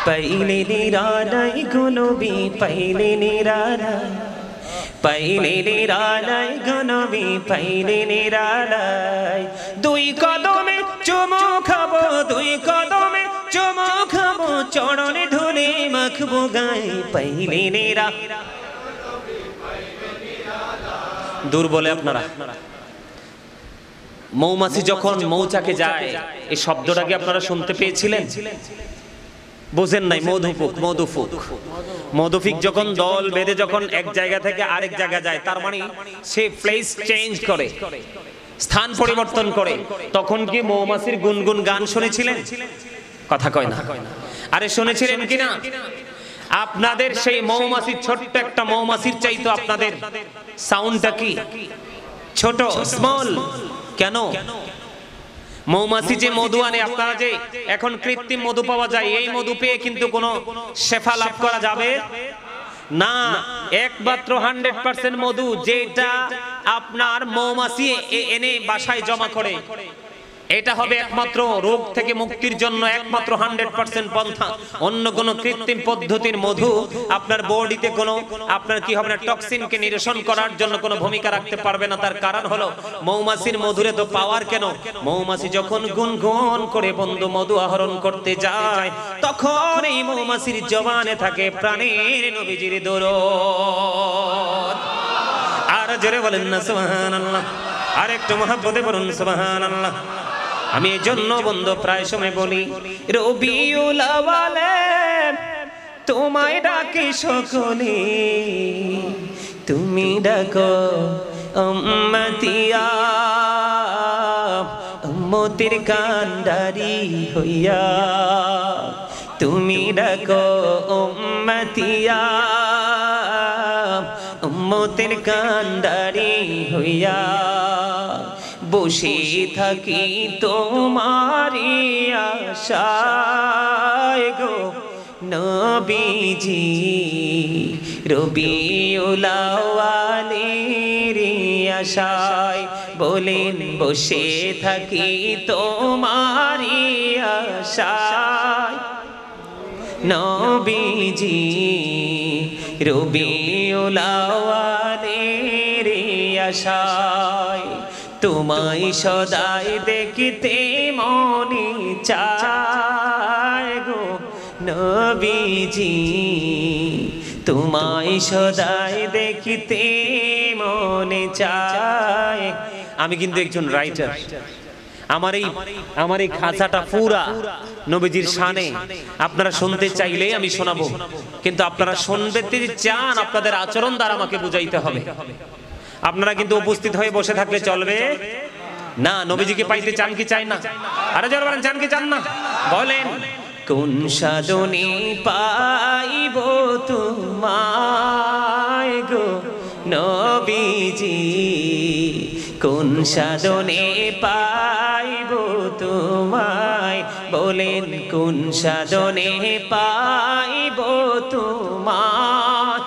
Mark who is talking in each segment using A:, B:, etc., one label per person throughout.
A: পাইলে নিরালাই গো নবী পাইলে নিরালাই, পাইলে নিরালাই গো নবী পাইলে নিরালাই। দুই কদমে চুমু খাবো, দুই কদমে চুমু খাবো, চরণে ধুলে মাখবো গায়ে পাইলে নিরালাই। দূর বলে আপনারা মৌমাছি যখন মৌচাকে যায় এই শব্দটাকে আপনারা শুনতে পেয়েছিলেন? বুঝেন নাই? মধুপুক, মধুফুক, মধুফিক যখন দল বেঁধে যখন এক জায়গা থেকে আরেক জায়গা যায়, তার মানে সে প্লেস চেঞ্জ করে, স্থান পরিবর্তন করে। তখন কি মৌমাছির গুনগুন গান শুনেছিলেন? কথা কয় না। আরে শুনেছিলেন কিনা? আপনাদের সেই মৌমাছির, ছোট্ট একটা মৌমাছির চাইতো আপনাদের সাউন্ডটা কি ছোট, স্মল। কেন? মৌমাছি যে মধু আনে, আপনারা যে এখন কৃত্রিম মধু পাওয়া যায়, এই মধু পেয়ে কিন্তু কোনো শেফা লাভ করা যাবে না। একমাত্র 100% মধু যেটা আপনার মৌমাছি এনে বাসায় জমা করে, এটা হবে একমাত্র রোগ থেকে মুক্তির জন্য একমাত্র 100% পন্থা। অন্য কোন কৃত্রিম পদ্ধতির মধু আপনার বডিতে কোনো আপনার কি হবে না, টক্সিনকে নিরসন করার জন্য কোনো ভূমিকা রাখতে পারবে না। তার কারণ হলো মৌমাছির মধুরে তো পাওয়ার কেন? মৌমাছি যখন গুনগুন করে বন্ধু মধু আহরণ করতে যায়, তখন এই মৌমাছির জবানে থাকে প্রাণের নবীজির দরুদ। আর জোরে বলেন না সুবহানাল্লাহ, আর একটু মহব্বতে বলুন সুবহানাল্লাহ। আমি এই জন্য বন্ধু প্রায় সময় বলি, রবিউল আওয়ালে তোমায় ডাকে সকলে, তুমি ডাকো উম্মতিয়া, উম্মতের কান্ডারি হইয়া, তুমি ডাকো উম্মতিয়া, উম্মতের কান্ডারি হইয়া। বসে থাকি তোমারি আশায় গো নবীজি, রবিউল আওয়ালের আশায়। বলেন বসে থাকি তোমারি আশায় নবীজি, রবিউল আওয়ালের আশায়। তোমায় সদাই দেখিতে মনে চায় গো নবীজি, তোমায় সদাই দেখিতে মনে চায়। আমি কিন্তু একজন রাইটার, আমার এই খাঁচাটা পুরা নবীজির শানে। আপনারা শুনতে চাইলে আমি শোনাবো, কিন্তু আপনারা শুনতে যদি চান আপনাদের আচরণ দ্বারা আমাকে বুঝাইতে হবে। আপনারা কিন্তু উপস্থিত হয়ে বসে থাকলে চলবে না। নবীজিকে পাইতে চান কি চাই না? আরে জোরে বলেন, চান কি চান না? বলেন কোন সাধনে পাইব তোমায় গো নবীজি, কোন সাধনে পাইব তোমায়। বলেন কোন সাধনে পাইব তোমায়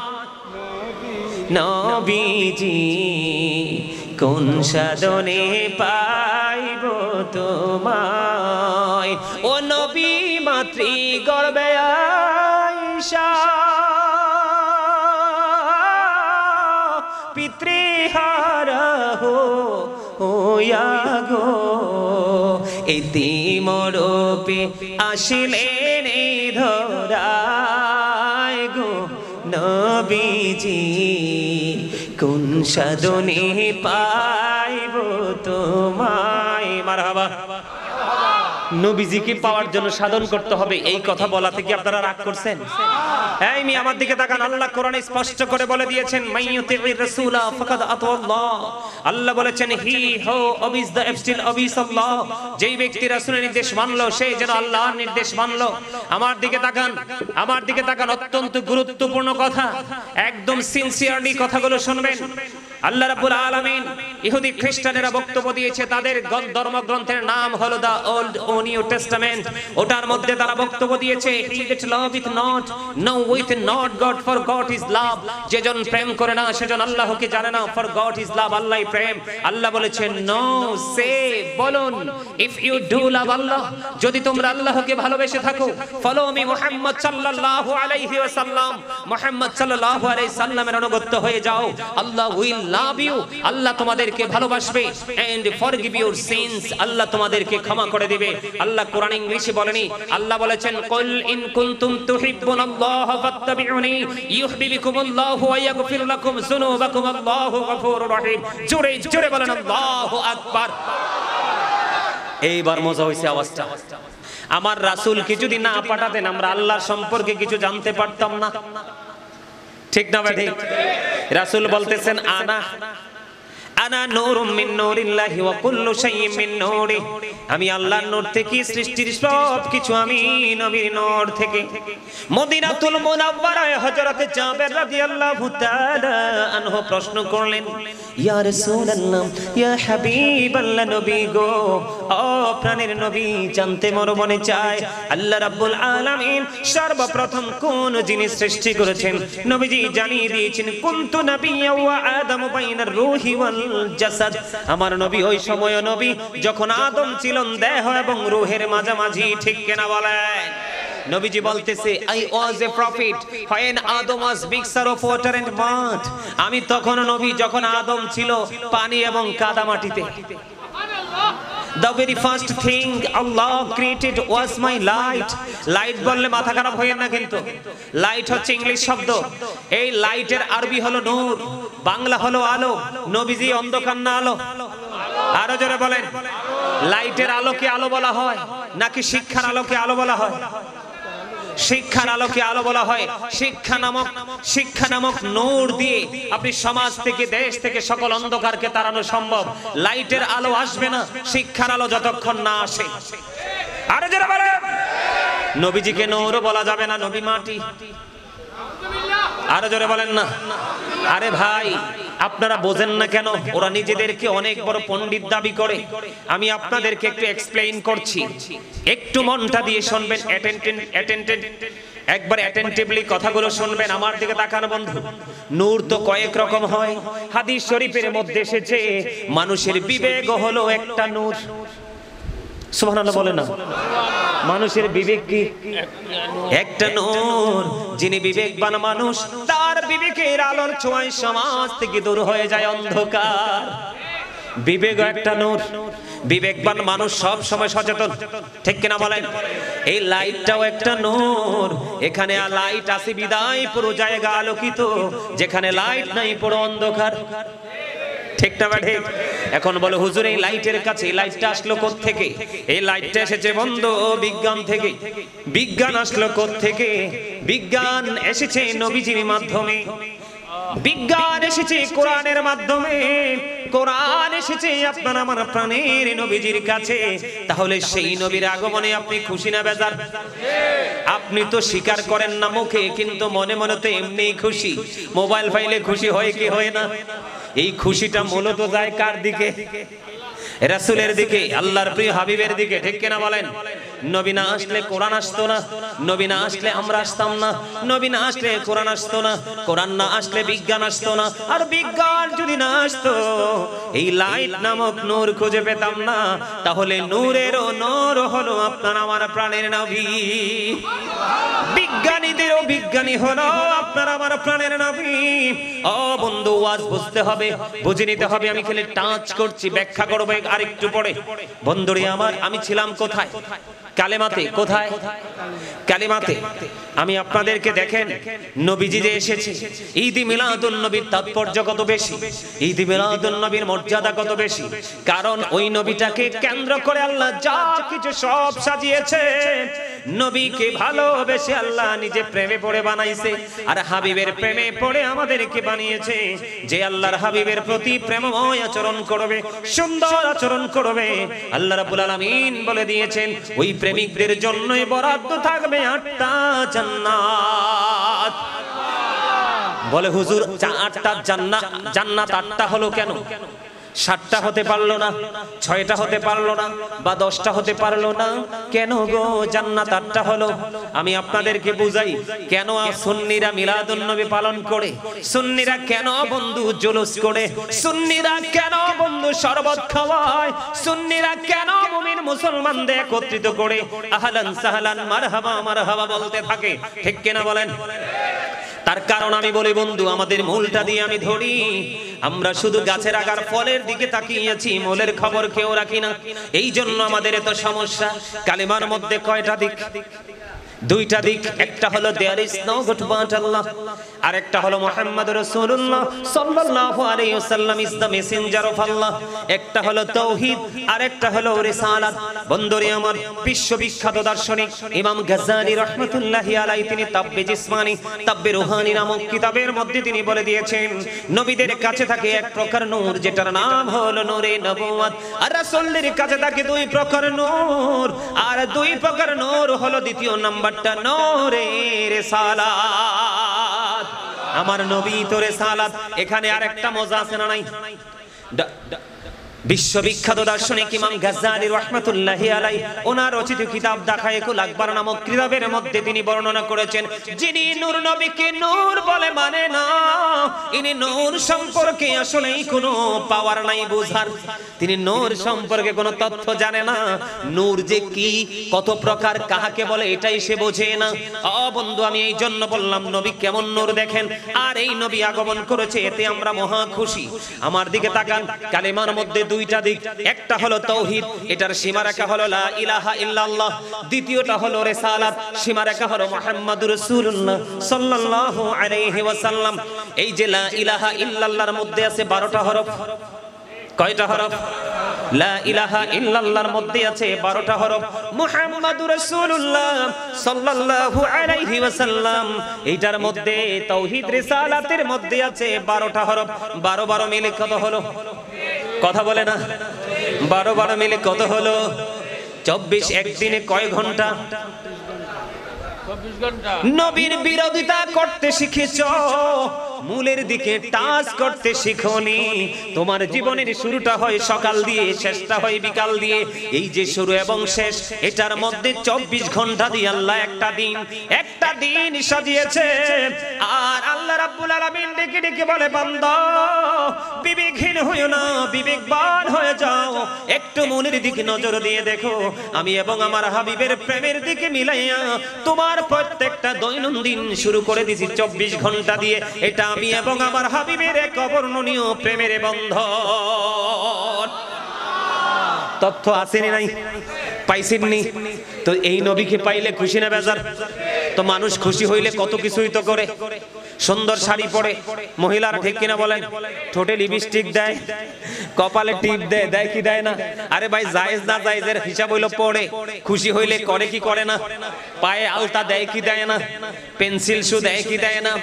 A: নবীজি, কোন সাধনে পাইব তোমায়। ও নবী মাতৃ গর্ভে আইসা পিতৃহারা হইয়া গো, এতিমরূপে আসিলেন ধরায় গো নবীজি, কোন সাধনে পাইব তোমায়। মারহাবা। নবীজিকে পাওয়ার জন্য সাধন করতে হবে, এই কথা বলা থেকে আপনারা রাগ করছেন? এই মি আমার দিকে তাকান। আল্লাহ কোরআনে স্পষ্ট করে বলে দিয়েছেন, মাইয়ুতির রাসূলা ফাকাদ আতাল্লাহ। আল্লাহ বলেছেন হি হো অবিস দ্য এফস্টিল অবিস আল্লাহ। যেই ব্যক্তি রাসূলের নির্দেশ মানলো সে যেন আল্লাহর নির্দেশ মানলো। আমার দিকে তাকান, আমার দিকে তাকান। অত্যন্ত গুরুত্বপূর্ণ কথা, একদম সিনসিয়ারলি কথাগুলো শুনবেন। আল্লাহ রাব্বুল আলামিন ইহুদি খ্রিস্টানেরা বক্তব্য দিয়েছে, তাদের ধর্মগ্রন্থের নাম হলো দা ওল্ড ও নিউ টেস্টামেন্ট। ওটার মধ্যে তারা বক্তব্য দিয়েছে, he that loveth not know with not God, for God is love। যেজন প্রেম করে না সেজন আল্লাহকে জানে না, for God is love, আল্লাহই প্রেম। আল্লাহ বলেছেন নো, সে বলুন, ইফ ইউ ডু লাভ আল্লাহ, যদি তোমরা আল্লাহকে ভালোবেসে থাকো, ফলো মি মুহাম্মদ সাল্লাল্লাহু আলাইহি ওয়াসাল্লাম, মুহাম্মদ সাল্লাল্লাহু আলাইহি সাল্লামের অনুগত হয়ে যাও, আল্লাহ উইল লাভ ইউ, আল্লাহ তোমাদেরকে ভালোবাসবে, এন্ড ফরগিভ ইউর সিনস, আল্লাহ তোমাদেরকে ক্ষমা করে দিবে। আল্লাহ কোরআন ইংলিশে বলেনি, আল্লাহ বলেছেন কুল ইন কুনতুম তুহিব্বুনাল্লাহ ফাত্তাবিউনি ইউহিব্বুকুমুল্লাহু ওয়া ইয়াগফির লাকুম যুনুবাকুম, আল্লাহু গফুরুর রহিম। জোরে জোরে বলেন আল্লাহু আকবার। এইবার মজা হইছে আওয়াজটা। আমার রাসূলকে যদি না পাঠাতেন আমরা আল্লাহ সম্পর্কে কিছু জানতে পারতাম না, ঠিক না ভাই? ঠিক। রাসূল বলতেছেন আনা আনা নূরুম মিন নূরিল্লাহি ওয়া কুল্লু শাইইন মিন নূরি, আমি আল্লাহর নূর থেকে, সৃষ্টির সব কিছু আমি নবীর নূর থেকে। মদিনাতুল মুনাওয়ারায় হযরত জাবের রাদিয়াল্লাহু তাআলা আনহু প্রশ্ন করলেন, ইয়া রাসূলুল্লাহ, ইয়া হাবিবাল্লাহ, নবী গো, ও প্রাণের নবী, জানতে মোর মনে চায় আল্লাহ রাব্বুল আলামিন সর্বপ্রথম কোন জিনিস সৃষ্টি করেছেন? নবীজি জানিয়ে দিয়েছেন, কুনতু নাবিয়্যা ওয়া আদামু বাইনার রূহি ওয়াল জাসাদ। আমার নবী ওই সময় নবী যখন আদম ছিলেন দেহ এবং রূহের মাঝামাঝি, ঠিক কিনা বলেন? নবীজি বলতেছে, I was a prophet when Adam was mixture of water and mud, আমি তখন নবী যখন আদম ছিল পানি এবং কাদা মাটিতে। The very first thing Allah created was my light. Light বললে মাথা খারাপ হয় না কিন্তু, লাইট হচ্ছে ইংলিশ শব্দ। এই লাইটের আরবি হলো নূর, বাংলা হলো আলো। নবীজি অন্ধকার না আলো? আরো জোরে বলেন। লাইটের আলোকে আলো বলা হয় নাকি শিক্ষার আলোকে আলো বলা হয়? শিক্ষার আলোকে আলো বলা হয়। শিক্ষা নামক নূর দিয়ে আপনি সমাজ থেকে, দেশ থেকে সকল অন্ধকারকে তাড়ানো সম্ভব। লাইটের আলো আসবে না শিক্ষার আলো যতক্ষণ না আসে। আরো যারা বলে নবীজিকে নূর বলা যাবে না, নবী মাটি। আরো জোরে বলেন না। আরে ভাই, আপনারা বোঝেন না কেন? ওরা নিজেদেরকে অনেক বড় পণ্ডিত দাবি করে। আমি আপনাদেরকে একটু এক্সপ্লেইন করছি, একটু মনটা দিয়ে শুনবেন, একবার অ্যাটেনটিভলি কথাগুলো শুনবেন। আমার দিকে তাকান বন্ধু। নূর তো কয়েক রকম হয়। হাদিস শরীফের মধ্যে এসেছে মানুষের বিবেক হলো একটা নূর। সুবহানাল্লাহ বলে না? মানুষের বিবেক কি একটা নূর। যিনি বিবেকবান মানুষ, তার বিবেকের আলোর ছোঁয়ায় সমাজ থেকে দূর হয়ে যায় অন্ধকার। বিবেক একটা নূর। বিবেকবান মানুষ সব সময় সচেতন, ঠিক কিনা বলেন? এই লাইটটাও একটা নূর। এখানে লাইট আছে বিদায় পুরো জায়গা আলোকিত, যেখানে লাইট নাই পুরো অন্ধকার, ঠিক না ঠিক? এখন বলো হুজুর, এই লাইটের কাছে এই লাইটটা আসলো কোত্থেকে? এই লাইটটা এসেছে বন্ধু বিজ্ঞান থেকে। বিজ্ঞান আসলো কোত্থেকে? বিজ্ঞান এসেছে নবীজির মাধ্যমে, বিজ্ঞান এসেছে কোরআনের মাধ্যমে, কোরআন এসেছে আপনার আমার প্রাণের নবীজির কাছে। তাহলে সেই নবীর আগমনে আপনি খুশি না বেজার? আপনি তো স্বীকার করেন না মুখে, কিন্তু মনে মনে তো এমনিই খুশি। মোবাইল ফাইলে খুশি হয় কি হয় না? এই খুশিটা মূলত যায় কার দিকে? রাসূলের দিকে, আল্লাহর প্রিয় হাবিবের দিকে, ঠিক কিনা বলেন? নবী না আসলে কোরআন আসতো না, নবী না আসলে আমরা আসতাম না, নবী না আসলে কোরআন আসতো না, কোরআন না আসলে বিজ্ঞান আসতো না, আর বিজ্ঞান যদি না আসতো এই লাইট নামক নূর খুঁজে পেতাম না। তাহলে নূরেরও নূর হলো আপনার আমার প্রাণের নবী। বিজ্ঞানীদেরও বিজ্ঞানী হলো আপনার আমার প্রাণের নবী। ও বন্ধু, ওয়াজ বুঝতে হবে, বুঝে নিতে হবে। আমি খালি টাচ করছি, ব্যাখ্যা করবো আরেকটু পরে। বন্ধুরে আমার, আমি ছিলাম কোথায়? কালেমাতে। কোথায়? কালেমাতে। আমি আপনাদেরকে দেখেন, নবীজি যে এসেছে, ঈদ মিলাদুন নবীর তাৎপর্য কত বেশি, ঈদ মিলাদুন নবীর মর্যাদা কত বেশি। কারণ ওই নবীটাকে কেন্দ্র করে আল্লাহ যা কিছু সব সাজিয়েছে। নবীকে ভালোবেসে আল্লাহ নিজে প্রেমে পড়ে বানাইছে, আর হাবিবের প্রেমে পড়ে আমাদেরকে বানিয়েছে। যে আল্লাহর হাবিবের প্রতি প্রেমময় আচরণ করবে, সুন্দর আচরণ করবে, আল্লাহ রাব্বুল আলামিন বলে দিয়েছেন ওই প্রেমিকদের জন্যই বরাদ্দ থাকবে 8টা জান্নাত। বলে হুজুর আটটা জান্নাত আটটা হলো কেন? 7টা হতে পারলো না, 6টা হতে পারলো না, বা 10টা হতে পারলো না কেন গো? জান্নাত 8টা হলো। আমি আপনাদেরকে বুঝাই কেন সুন্নিরা মিলাদুন নবী পালন করে, সুন্নিরা কেন বন্ধু জুলুস করে, সুন্নিরা কেন বন্ধু শরবত খাওয়ায়, সুন্নিরা কেন মুমিন মুসলমানদের একত্রিত করে আহলান সাহলান মারহাবা মারহাবা বলতে থাকে, ঠিক কিনা বলেন? তার কারণ আমি বলি বন্ধু, আমাদের মূলটা দিয়ে আমি ধরি। আমরা শুধু গাছের আগার ফলের দিকে তাকিয়েছি, মূলের খবর কেউ রাখি না। এই জন্য আমাদের এত সমস্যা। কালিমার মধ্যে কয়টা দিক? 2টা দিক। একটা হলো there is no god but Allah, আর একটা হলো মুহাম্মদ রাসূলুল্লাহ সাল্লাল্লাহু আলাইহি ওয়াসাল্লাম is the messenger of Allah. একটা হলো তাওহীদ, আর একটা হলো রিসালাত। বন্ধুরে আমার, বিশ্ববিখ্যাত দার্শনিক ইমাম গাজ্জালি রাহমাতুল্লাহি আলাইহি তিনি তাব্বে জিসমানি তাব্বে রূহানি নামক কিতাবের মধ্যে তিনি বলে দিয়েছেন, নবীদের কাছে থাকে এক প্রকার নূর যেটার নাম হলো নূরে নবুয়ত, আর রাসূলের কাছে থাকে 2 প্রকার নূর, আর 2 প্রকার নূর হলো দ্বিতীয় নাম্বারটা নূরে রিসালাত। আমার নবী তো রিসালাত। এখানে আরেকটা মজা আছে না নাই? বিশ্ববিখ্যাত দার্শনিক ইমাম গাজ্জালি রাহমাতুল্লাহি আলাইহি ওনার রচিত কিতাব দাখায়েকুল আকবার নামক কিতাবের মধ্যে তিনি বর্ণনা করেছেন, যিনি নূর নবীকে নূর বলে মানে না, ইনি নূর সম্পর্কে আসলেই কোনো পাওয়ার নাই বুঝার। তিনি নূর সম্পর্কে কোনো তথ্য জানে না। নূর যে কি, কত প্রকার, কাহাকে বলে এটাই সে বোঝে না। বন্ধু, আমি এই জন্য বললাম নবী কেমন নূর দেখেন, আর এই নবী আগমন করেছে, এতে আমরা মহা খুশি। আমার দিকে তাকান, কালেমার মধ্যে 2টা দিক। একটা হলো তাওহীদ, এটার সীমারেখা হলো লা ইলাহা ইল্লাল্লাহ। দ্বিতীয়টা হলো রিসালাত, সীমারেখা হলো মুহাম্মাদুর রাসূলুল্লাহ সাল্লাল্লাহু আলাইহি ওয়াসাল্লাম। এই যে লা ইলাহা ইল্লাল্লাহর মধ্যে আছে 12টা হরফ। কয়টা হরফ? লা ইলাহা ইল্লাল্লাহর মধ্যে আছে 12টা হরফ। মুহাম্মাদুর রাসূলুল্লাহ সাল্লাল্লাহু আলাইহি ওয়াসাল্লাম, এইটার মধ্যে তাওহীদ রিসালাতের মধ্যে আছে 12টা হরফ। 12 মিলে কত হলো? কথা বলে না। 12 মিলে কত হলো? 24। একদিনে কয় ঘন্টা?
B: 24 ঘন্টা।
A: নবীর বিরোধিতা করতে শিখেছ, মূলের দিকে টাচ করতে শিখোনি। তোমার জীবনের শুরুটা হয় সকাল দিয়ে, শেষটা হয় বিকাল দিয়ে। এই যে শুরু এবং শেষ, এটার মধ্যে 24 ঘন্টা দিয়ে আল্লাহ একটা দিন সাজিয়েছে। আর আল্লাহ রাব্বুল আলামিন ডেকে ডেকে বলে, বান্দা বিবেকহীন হইও না, বিবেকবান হয়ে যাও। একটু মনের দিকে নজর দিয়ে দেখো, আমি এবং আমার হাবিবের প্রেমের দিকে মিলাইয়া তোমার প্রত্যেকটা দৈনন্দিন শুরু করে দিয়েছি 24 ঘন্টা দিয়ে। এটা আমি এবং আমার হাবিবের এক অবর্ণনীয় প্রেমের বন্ধন। তথ্য আসেনি নাই? পাইছেননি? তো এই নবীকে পাইলে খুশি না বেজার? তো মানুষ খুশি হইলে কত কিছুই তো করে। সুন্দর শাড়ি পরে মহিলারা, ঠিক কিনা বলেন? ঠোঁটে লিপস্টিক দেয়, কপালে টিপ দেয়, দেয় কি দেয় না? আরে ভাই, জায়েজ না জায়েজের হিসাব হইলো পড়ে। খুশি হইলে করে কি করে না? পায়ে আলতা দেয় কি দেয় না? পেন্সিল শু দেয় কি দেয় না?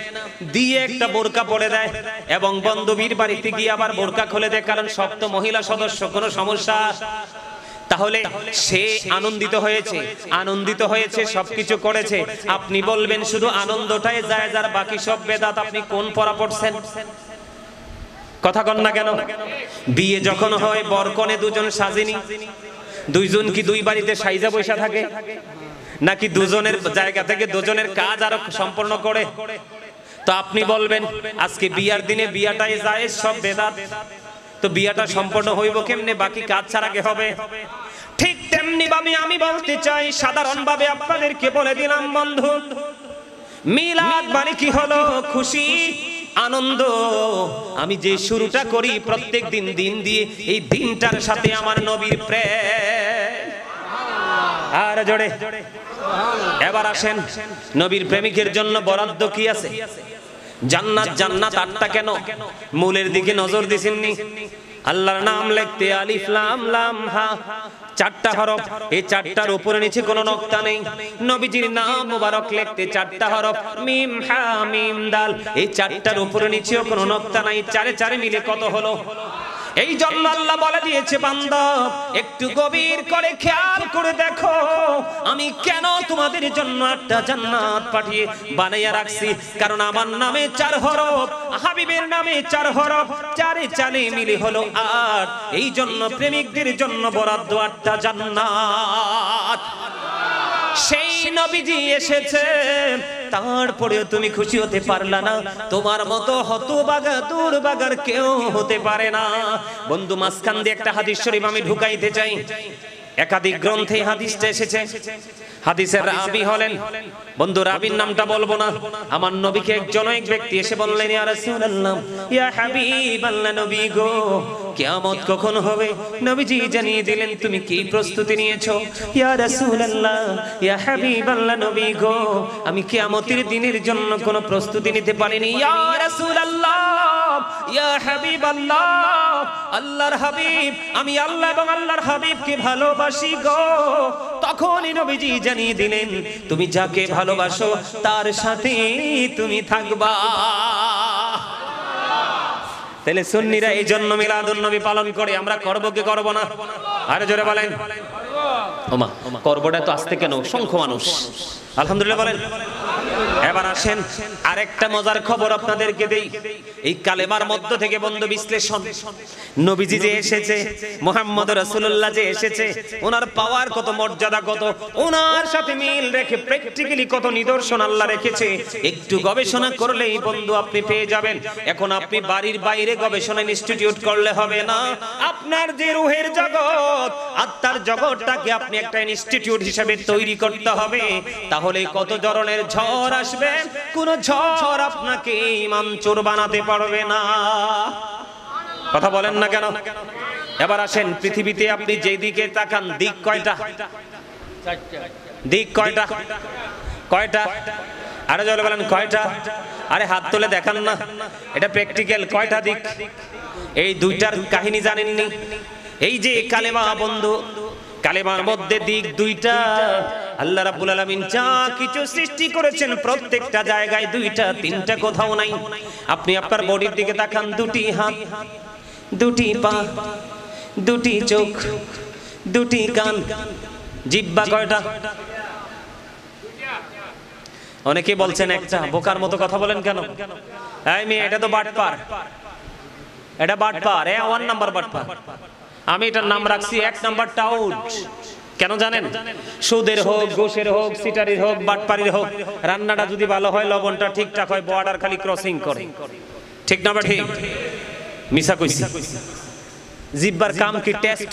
A: দিয়ে একটা বোরকা পরে দেয়, এবং বান্ধবীর বাড়িতে গিয়ে আবার বোরকা খুলে দেয়, কারণ সব তো মহিলা সদস্য, কোনো সমস্যা। তাহলে সে আনন্দিত হয়েছে, সবকিছু করেছে। আপনি বলবেন শুধু আনন্দটাই জায়েজ আর বাকি সব বেদাত। আপনি কোন পড়া পড়ছেন? কথা কন না কেন? বিয়ে যখন হয়, বরকনে দুজন সাজেনি, দুইজন কি দুই বাড়িতে সাইজা বৈশা থাকে, নাকি দুজনের জায়গা থেকে দুজনের কাজ আরো সম্পন্ন করে? তো আপনি বলবেন আজকে বিয়ার দিনে বিয়াটাই জায়েজ, সব বেদাত। তো বিয়াটা সম্পন্ন হইব কেমনে? বাকি কাজ ছাড়া কে হবে? ঠিক তেমনি ভাবে আমি বলতে চাই, সাধারণ ভাবে আপনাদেরকে বলে দিলাম বন্ধু, মিলাদ মানে কি হলো? খুশি, আনন্দ। আমি যে শুরুটা করি প্রত্যেক দিন দিয়ে, এই দিনটার সাথে আমার নবীর প্রেম। আর জোরে এবার আসেন, নবীর প্রেমিকের জন্য বরাদ্দ কি আছে? জান্নাত 8টা কেন? মূলের দিকে নজর দিছেননি? আল্লাহর নাম লিখতে আলিফ লাম লাম হা, 4টা হরফ। এই 4টার উপরে নিচে কোনো নকতা নেই। নবীজির নাম মুবারক লিখতে 4টা হরফ, মিম হা মিম দাল। এই 4টার উপরে নিচেও কোনো নকতা নাই। 4 মিলে কত হলো? এই জন্য আল্লাহ বলে দিয়েছে বান্দা একটু গভীর করে খেয়াল করে দেখো আমি কেন তোমাদের জন্য একটা জান্নাত পাঠিয়ে বানাইয়া রাখছি। কারণ আমার নামে 4 হরফ, হাবিবের নামে 4 হরফ, 4 চালে মিলে হলো 8। এই জন্য প্রেমিকদের জন্য বরাদ্দ 8টা জান্নাত। সেই নবীজি এসেছে, তারপরে তুমি খুশি হতে পারলা না। তোমার মতো হতভাগা দুর্ভাগার কেউ হতে পারে না। বন্ধু, মাঝখান দিয়ে একটা হাদিস শরীফ আমি ঢুকাইতে চাই। একাধিক গ্রন্থে হাদিসটা এসেছে। হাদিসের রাবি হলেন, বন্ধু রাবির নামটা বলবো না, আমার নবীকে একজন এক ব্যক্তি এসে বললেন, ইয়া রাসূলুল্লাহ, ইয়া হাবিবাল্লাহ, নবী গো কিয়ামত কখন হবে? নবীজি জানিয়ে দিলেন, তুমি কি প্রস্তুতি নিয়েছো? ইয়া রাসূলুল্লাহ, ইয়া হাবিবাল্লাহ, নবী গো আমি কিয়ামতের দিনের জন্য কোনো প্রস্তুতি নিতে পারিনি। ইয়া রাসূলুল্লাহ, ইয়া হাবিবাল্লাহ, আল্লাহর হাবিব, আমি আল্লাহ এবং আল্লাহর হাবিবকে ভালোবাসি গো। তখনই নবীজি জানিয়ে দিলেন, তুমি যাকে ভালোবাসো তার সাথে তুমি থাকবা। তাহলে সুন্নিরা এই জন্য মিলাদুন নবী পালন করে, আমরা করব কি করব না? আরে জোরে বলেন। ওমা, করবটা তো আসতে কেন, অসংখ্য মানুষ আলহামদুলিল্লাহ বলেন। এবার আসেন আরেকটা মজার খবর আপনাদেরকে দেই। এই কালেমার মধ্য থেকে বন্ধু বিশ্লেষণ, নবীজি যে এসেছে, মুহাম্মদ রাসূলুল্লাহ যে এসেছে, ওনার পাওয়ার কত, মর্যাদা কত, ওনার সাথে মিল রেখে প্র্যাকটিক্যালি কত নিদর্শন আল্লাহ রেখেছে, একটু গবেষণা করলেই বন্ধু আপনি পেয়ে যাবেন। এখন আপনি বাড়ির বাইরে গবেষণা ইনস্টিটিউট করলে হবে না। আপনার যে রুহের জগৎ, আত্মার জগৎটাকে আপনি একটা ইনস্টিটিউট হিসেবে তৈরি করতে হবে। তাহলে কত ধরনের ঝড় আসবে, কোন ঝড় আপনাকে ইমান চোর বানাতে পারবে না। কথা বলেন না কেন? এবার আসেন, পৃথিবীতে আপনি যেদিকে তাকান, দিক কয়টা? দিক কয়টা? কয়টা? আরে জলে বলেন কয়টা? আরে হাত তুলে দেখান না, এটা প্র্যাকটিক্যাল। কয়টা দিক? এই দুইটার কাহিনী জানেননি? এই যে কালেমা বন্ধু, কালেমার মধ্যে দিক দুইটা। আল্লাহ রাব্বুল আলামিন যা কিছু সৃষ্টি করেছেন প্রত্যেকটা জায়গায় 2টা 3টা কোথাও নাই। আপনি আপনার বডির দিকে তাকান, 2টি হাত, 2টি পা, 2টি চোখ, 2টি কান, জিহ্বা কয়টা? অনেকে বলছেন একটা। বোকার মতো কথা বলেন কেন? এই মেয়ে, এটা তো বাটপার, এটা বাটপার, 1 নাম্বার বাটপার। আমি এটার নাম রাখছি 1 নাম্বার টাউট। কেন জানেন? সুদের হোক, ঘুষের হোক, সিটারির হোক, বাটপারির হোক, রান্নাটা যদি ভালো হয়, লবণটা ঠিকঠাক হয়, বর্ডার খালি ক্রসিং করে। ঠিক না? ঠিক মিছা কইছি? জিহ্বার কাম কি টেস্ট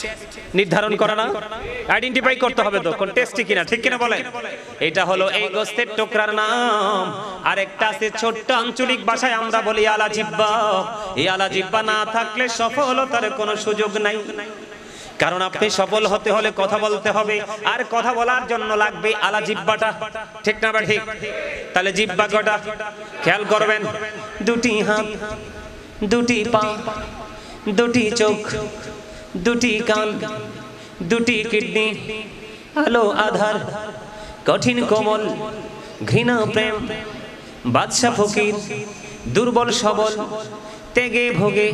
A: নির্ধারণ করা না? আইডেন্টিফাই করতে হবে তো কোন টেস্টি কিনা। ঠিক কিনা বলেন? এটা হলো এই গোস্তের টুকরার নাম। আরেকটা আছে ছোট্ট আঞ্চলিক ভাষায় আমরা বলি আলা জিহ্বা। এই আলা জিহ্বা না থাকলে সফলতার কোনো সুযোগ নাই। কারণ আপনি সফল হতে হলে কথা বলতে হবে, আর কথা বলার জন্য লাগবে আলা জিহ্বাটা। ঠিক না? ঠিক। তাহলে জিহ্বা কয়টা খেয়াল করবেন? 2টি হাত, 2টি পা, 2টি চোখ, 2টি কান, 2টি কিডনি, আলো আধার, কঠিন কোমল, ঘৃণা প্রেম, বাদশা ফকির, দুর্বল সবল, তেগে ভোগে,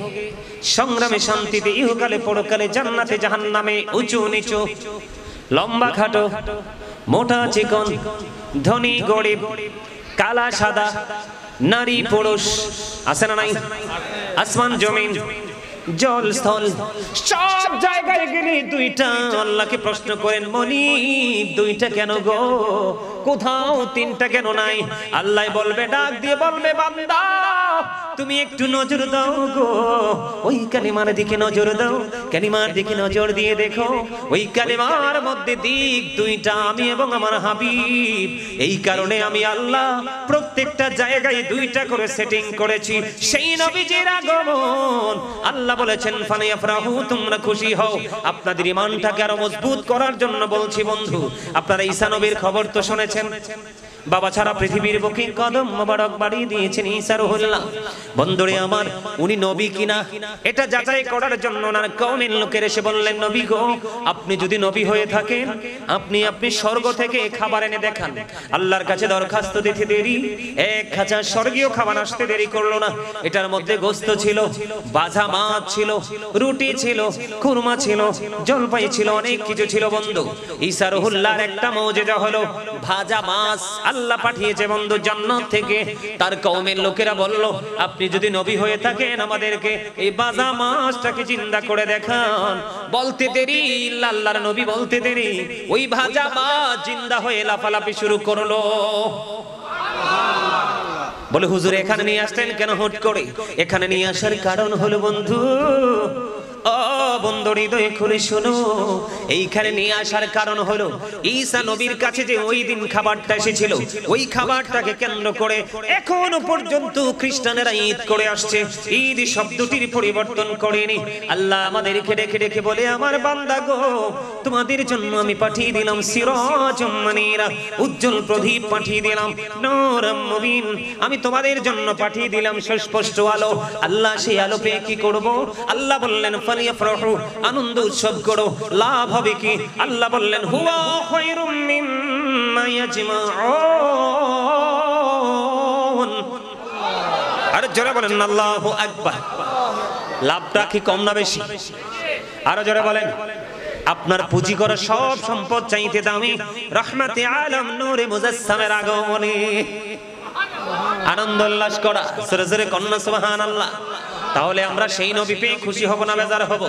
A: সংগ্রামে শান্তিতে, ইহকালে পরকালে, জান্নাতে জাহান্নামে, উঁচু নিচু, লম্বা খাটো, মোটা চিকন, ধনী গরিব, কালা সাদা, নারী পুরুষ, আছে না নাই? আসমান জমিন, জল স্থল, সব জায়গায় গেলে 2টা আল্লাহকে প্রশ্ন করেন, মনিব 2টা কেন গো? কোথাও 3টা কেন নাই? আল্লাহ বলবে, ডাক দিয়ে বলবে, বান্দা তুমি একটু নজর দাও গো, ওই কালিমার দিকে নজর দাও, কালিমার দিকে নজর দিয়ে দেখো, ওই কালিমার মধ্যে দিক 2টা আমি এবং আমার হাবিব। এই কারণে আমি আল্লাহ প্রত্যেকটা জায়গায় 2টা করে সেটিং করেছি। সেই নবীজির আগমন, আল্লাহ বলেছেন ফানায়াফরাহু, তোমরা খুশি হও। আপনাদের ঈমানটাকে আরো মজবুত করার জন্য বলছি বন্ধু, আপনারা ঈসা নবীর খবর তো শুনেছেন। বাবা ছাড়া পৃথিবীর বুকে কদম মোবারক বাড়িয়ে দিয়েছেন ঈসা রুহুল্লাহ। বন্ধুরে আমার, উনি নবী কিনা এটা যাচাই করার জন্য ওনার কওমের লোকের এসে বললেন, নবী গো, আপনি যদি নবী হয়ে থাকেন আপনি স্বর্গ থেকে খাবার এনে দেখান। আল্লাহর কাছে দরখাস্ত দিতে দেরি, 1000 স্বর্গীয় খাবার আসতে দেরি করলো না। এটার মধ্যে গোশত ছিল, ভাজা মাছ ছিল, রুটি ছিল, খুরমা ছিল, জলপাই ছিল, অনেক কিছু ছিল। বন্ধু, ঈসা রুহুল্লাহর একটা মুজিজা হলো ভাজা মাছ আল্লাহ পাঠিয়েছে বন্ধু জান্নাত থেকে। তার কওমের লোকেরা বলল, আপনি যদি নবী হয়ে থাকেন আমাদেরকে এই ভাজা মাছটাকে জিন্দা করে দেখান। বলতে দেরি, আল্লাহর নবী বলতে দেরি, ওই ভাজা মাছ জিন্দা হয়ে লাফালাফি শুরু করলো। বলে, হুজুর এখানে নিয়ে আসলেন কেন হুট করে? এখানে নিয়ে আসার কারণ হলো বন্ধু, ও বন্ধু হৃদয় খুলে শোনো, এইখানে নিয়ে আসার কারণ হলো ঈসা নবীর কাছে যে ওই দিন খাবারটা এসেছিল, ওই খাবারটাকে কেন্দ্র করে এখনো পর্যন্ত খ্রিস্টানেরা ঈদ করে আসছে। ঈদ শব্দটির পরিবর্তন করেনি। আল্লাহ আমাদেরকে ডেকে ডেকে বলে, আমার বান্দা গো, তোমাদের জন্য আমি পাঠিয়ে দিলাম সিরাজুম মুনীরা, উজ্জ্বল প্রদীপ পাঠিয়ে দিলাম, নূরুম মুবিন, আমি তোমাদের জন্য পাঠিয়ে দিলাম সুস্পষ্ট আলো। আল্লাহ সেই আলো পেয়ে কি করব? আল্লাহ বললেন, ফালিয়াফরাহু, আনন্দ উৎসব করো। লাভ হবে কি? আল্লাহ বললেন, হুয়া খায়রুম মিম্মা ইয়াজমাউন। আর জোরে বলেন আল্লাহু আকবার। লাভটা কি কম না বেশি? আরো জোরে বলেন। আপনার পুঁজি করা সব সম্পদ চাইতে দামি রহমতে আলম নূরে মুজাসসামের আগমনে আনন্দ উল্লাস করা। জোরে জোরে কন্যা সুবহানাল্লাহ। তাহলে আমরা সেই নবী পেয়ে খুশি হব না বেজার হব?